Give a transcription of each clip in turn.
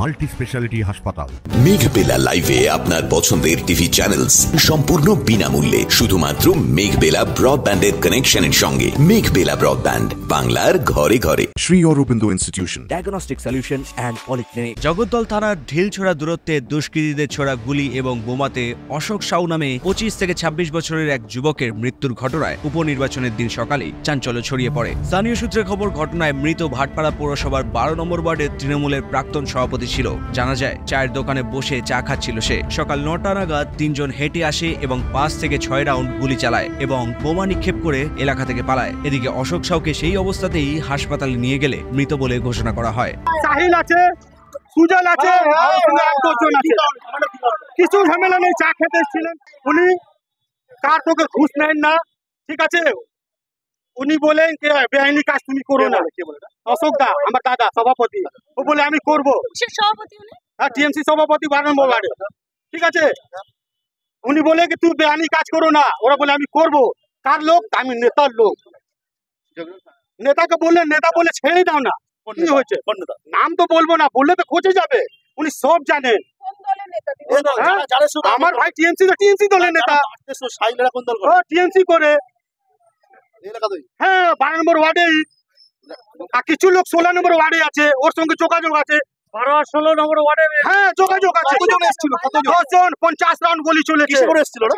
Multi speciality হাসপাতাল। মেঘবেলা লাইভে আপনার পছন্দের টিভি চ্যানেলস সম্পূর্ণ বিনামূল্যে শুধুমাত্র মেঘবেলা ব্রডব্যান্ডের কানেকশনের সঙ্গে। মেঘবেলা ব্রডব্যান্ড, বাংলার ঘরে ঘরে। Sri Aurobindo Institution, diagnostic solution and polyclinic. Jagaddal থানার ঢিলছোড়া দূরত্বে দুষ্কৃতীদের ছোড়া গুলি এবং বোমাতে অশোক সাউ নামে 25 থেকে 26 বছরের এক যুবকের মৃত্যুর ঘটনায় উপনির্বাচনের দিন সকালেই চাঞ্চল্য ছড়িয়ে পড়ে। স্থানীয় সূত্রে খবর, ঘটনায় মৃত ভাটপাড়া পৌরসভার 12 নম্বর ওয়ার্ডের তৃণমূলের প্রাক্তন সভাপতি ছিল। জানা যায়, চায়ের দোকানে বসে চা খাচ্ছিল সে। সকাল 9টা নাগাদ 3 জন হেঁটে আসে এবং 5 থেকে 6 রাউন্ড গুলি চালায় এবং বোমা নিক্ষেপ করে এলাকা থেকে পালায়। এদিকে অশোক সাউকে সেই অবস্থাতেই হাসপাতালে নিয়ে গেলে মৃত বলে ঘোষণা করা হয়। সাহিল আছে, সুজল আছে, কিছু ঝামেলা নেই, চা খেতে এসেছিলেন উনি। কার তোকে ঘুষ নেন না, ঠিক আছে? উনি বলেন যে বেআইনি কাজ তুমি করো না। অশোক দা আমার দাদা সভাপতি, ও বলে আমি করবো। হ্যাঁ, টিএমসি সভাপতি 12 নম্বর ওয়ার্ডে, ঠিক আছে? উনি বলে কি তুই বেআইনি কাজ করো না, ওরা বলে আমি করবো। কার লোক? আমি নেতার লোক। নেতাকে বললে, নেতা বলে ছেড়ে দাও না। কি হয়েছে? নাম তো বলবো না, বললে তো খোঁজে যাবে। উনি সব জানেন। আমার ভাই টিএমসি দলের নেতা, টিএমসি করে। হ্যাঁ, 12 নম্বর ওয়ার্ডে। আর কিছু লোক 16 নম্বর ওয়ার্ডে আছে, ওর সঙ্গে যোগাযোগ আছে। 12-16 নম্বর ওয়ার্ডে হ্যাঁ যোগাযোগ আছে। 10 জন 50 রাউন্ড গুলি চলেছে।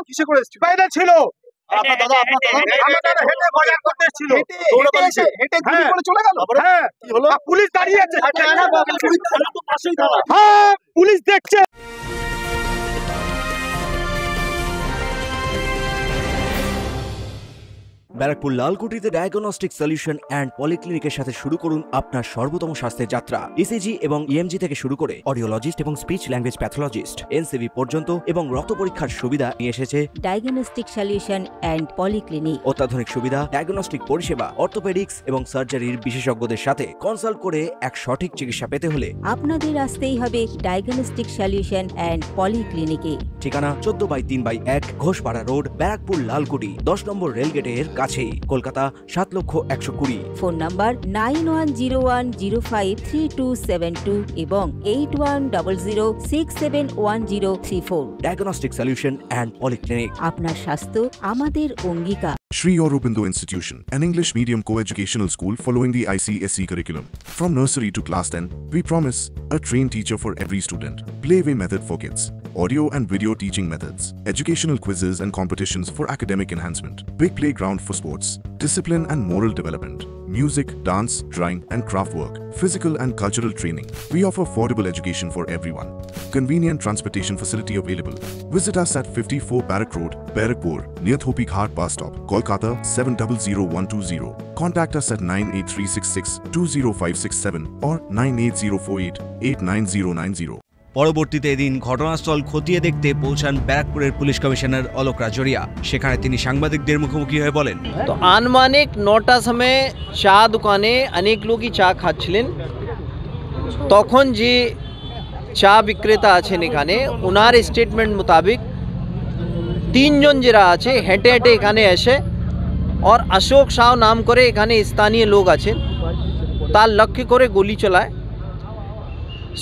কিসে করে এসেছিল? বাইরে ছিল। আপনার দাদা হেঁটে বাজার করতে এসেছিল। হেঁটে গুলি করে চলে গেল। হ্যাঁ, কি হলো? পুলিশ দাঁড়িয়ে আছে। হ্যাঁ, পুলিশ দেখছে। ব্যারাকপুর লালকুটিতে ডায়াগনস্টিক সলিউশন অ্যান্ড পলিক্লিনিকের সাথে শুরু করুন আপনার সর্বোত্তম স্বাস্থ্যের যাত্রা। ইসিজি এবং ইএমজি থেকে শুরু করে অডিওলজিস্ট এবং স্পিচ ল্যাঙ্গুয়েজ প্যাথোলজিস্ট, এনসিভি পর্যন্ত এবং রক্ত পরীক্ষার সুবিধা নিয়ে এসেছে ডায়াগনস্টিক সলিউশন অ্যান্ড পলিক্লিনিক। অত্যাধুনিক সুবিধা, ডায়াগনস্টিক পরিষেবা, অর্থোপেডিক্স এবং সার্জারির বিশেষজ্ঞদের সাথে কনসাল্ট করে এক সঠিক চিকিৎসা পেতে হলে আপনাদের আসতেই হবে ডায়াগনস্টিক সলিউশন অ্যান্ড পলিক্লিনিকে। ঠিকানা 14/3/1 ঘোষপাড়া রোড, ব্যারাকপুর লালকুটি, 10 নম্বর রেলগেটের কাছেই, কলকাতা 7,20,020। ফোন নাম্বার 9101053272 এবং 8100671034। Diagnostic solution and polyclinic. আপনার স্বাস্থ্য আমাদের অঙ্গীকার। Sri Aurobindo Institution, an English medium co-educational school following the ICSE curriculum. From nursery to class 10, we promise a trained teacher for every student. Playway method for kids, audio and video teaching methods, educational quizzes and competitions for academic enhancement, big playground for sports, discipline and moral development, music, dance, drawing and craft work, physical and cultural training. We offer affordable education for everyone. Convenient transportation facility available. Visit us at 54 Barrack Road, Barakpur, near Thopi Ghat bus stop, Kolkata 700120. Contact us at 98366-20567 or 98048-89090. পরবর্তীতে এদিন ঘটনাস্থল খতিয়ে দেখতে পৌঁছান ব্যারাকপুরের police commissioner Alok Rajoria. সেখানে তিনি সাংবাদিকদের মুখোমুখি হয়ে বলেন, তো আনুমানিক 9টার সময় চা দোকানে অনেক লোকই চা খাচ্ছিলেন। তখন যে চা বিক্রেতা আছেন এখানে, ওনার স্টেটমেন্ট মোতাবেক 3 জন যারা আছে হেঁটে হেঁটে এখানে এসে और अशोक साव नाम करे এখানে স্থানীয় লোক আছেন, তার লক্ষ্য করে গুলি চালায়।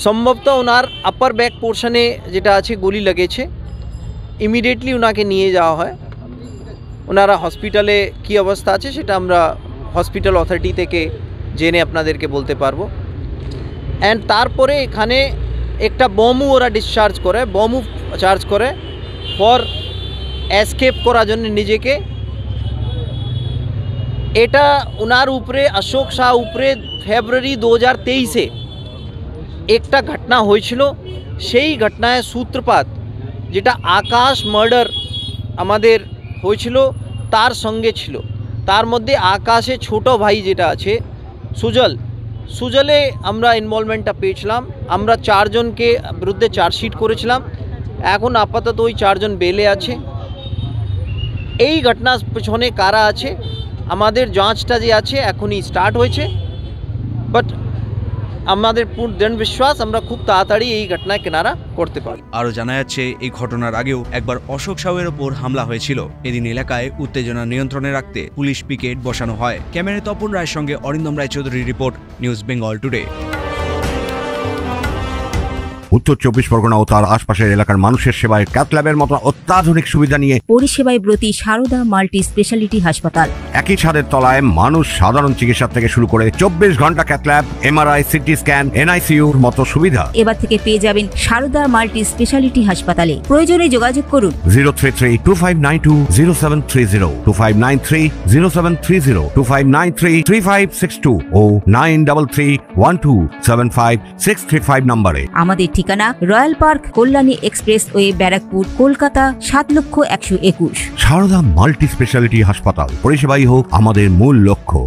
সম্ভবত ওনার আপার ব্যাক পোর্শনে যেটা আছে গুলি লেগেছে। ইমিডিয়েটলি ওনাকে নিয়ে যাওয়া হয়। ওনারা হসপিটালে কি অবস্থা আছে সেটা আমরা হসপিটাল অথরিটি থেকে জেনে আপনাদেরকে বলতে পারবো। অ্যান্ড তারপরে এখানে একটা বমও ওরা ডিসচার্জ করে, বমও চার্জ করে ফর এসকেপ করার জন্য নিজেকে। এটা ওনার উপরে, অশোক শাহ উপরে ফেব্রুয়ারি 2023-এ একটা ঘটনা হয়েছিল। সেই ঘটনায় সূত্রপাত যেটা আকাশ মার্ডার আমাদের হয়েছিল তার সঙ্গে ছিল। তার মধ্যে আকাশে ছোট ভাই যেটা আছে সুজলে আমরা ইনভলভমেন্টটা পেয়েছিলাম। আমরা 4 জনকে বিরুদ্ধে চার্জশিট করেছিলাম। এখন আপাতত ওই 4 জন বেলে আছে। এই ঘটনার পেছনে কারা আছে আমাদের যাঁচটা যে আছে এখনই স্টার্ট হয়েছে। বাট আমাদের পূর্ণ দৃঢ় বিশ্বাস আমরা খুব তাড়াতাড়ি এই ঘটনায় কিনারা করতে পারি। আরও জানা যাচ্ছে, এই ঘটনার আগেও একবার অশোক সাউয়ের ওপর হামলা হয়েছিল। এদিন এলাকায় উত্তেজনা নিয়ন্ত্রণে রাখতে পুলিশ পিকেট বসানো হয়। ক্যামেরায় তপন রায়ের সঙ্গে অরিন্দম রায়চৌধুরীর রিপোর্ট, নিউজ বেঙ্গল টুডে। উত্তর 24 পরগনা ও তার আশপাশের এলাকার মানুষের সেবায় ক্যাথ ল্যাবের মতো অত্যাধুনিক সুবিধা নিয়ে পরিষেবায় ব্রতী সারদা মাল্টি স্পেশালিটি হাসপাতাল। একই ছাদের তলায় মানুষ সাধারণ চিকিৎসা থেকে শুরু করে 24 ঘন্টা cath lab, MRI, CT scan, এনআইসিইউর মতো সুবিধা এবার থেকে পেয়ে যাবেন সারদা মাল্টি স্পেশালিটি হাসপাতালে। প্রয়োজনে যোগাযোগ করুন 033-2592-0730, 2593-0730, 2593-3562 ও 9331275635 নম্বরে। আমাদের ঠিকানা Royal Park, Kalyani expressway, Barrackpore, Kolkata 7,121,000। Sarada multi speciality হাসপাতাল, পরিষেবাই হোক আমাদের মূল লক্ষ্য।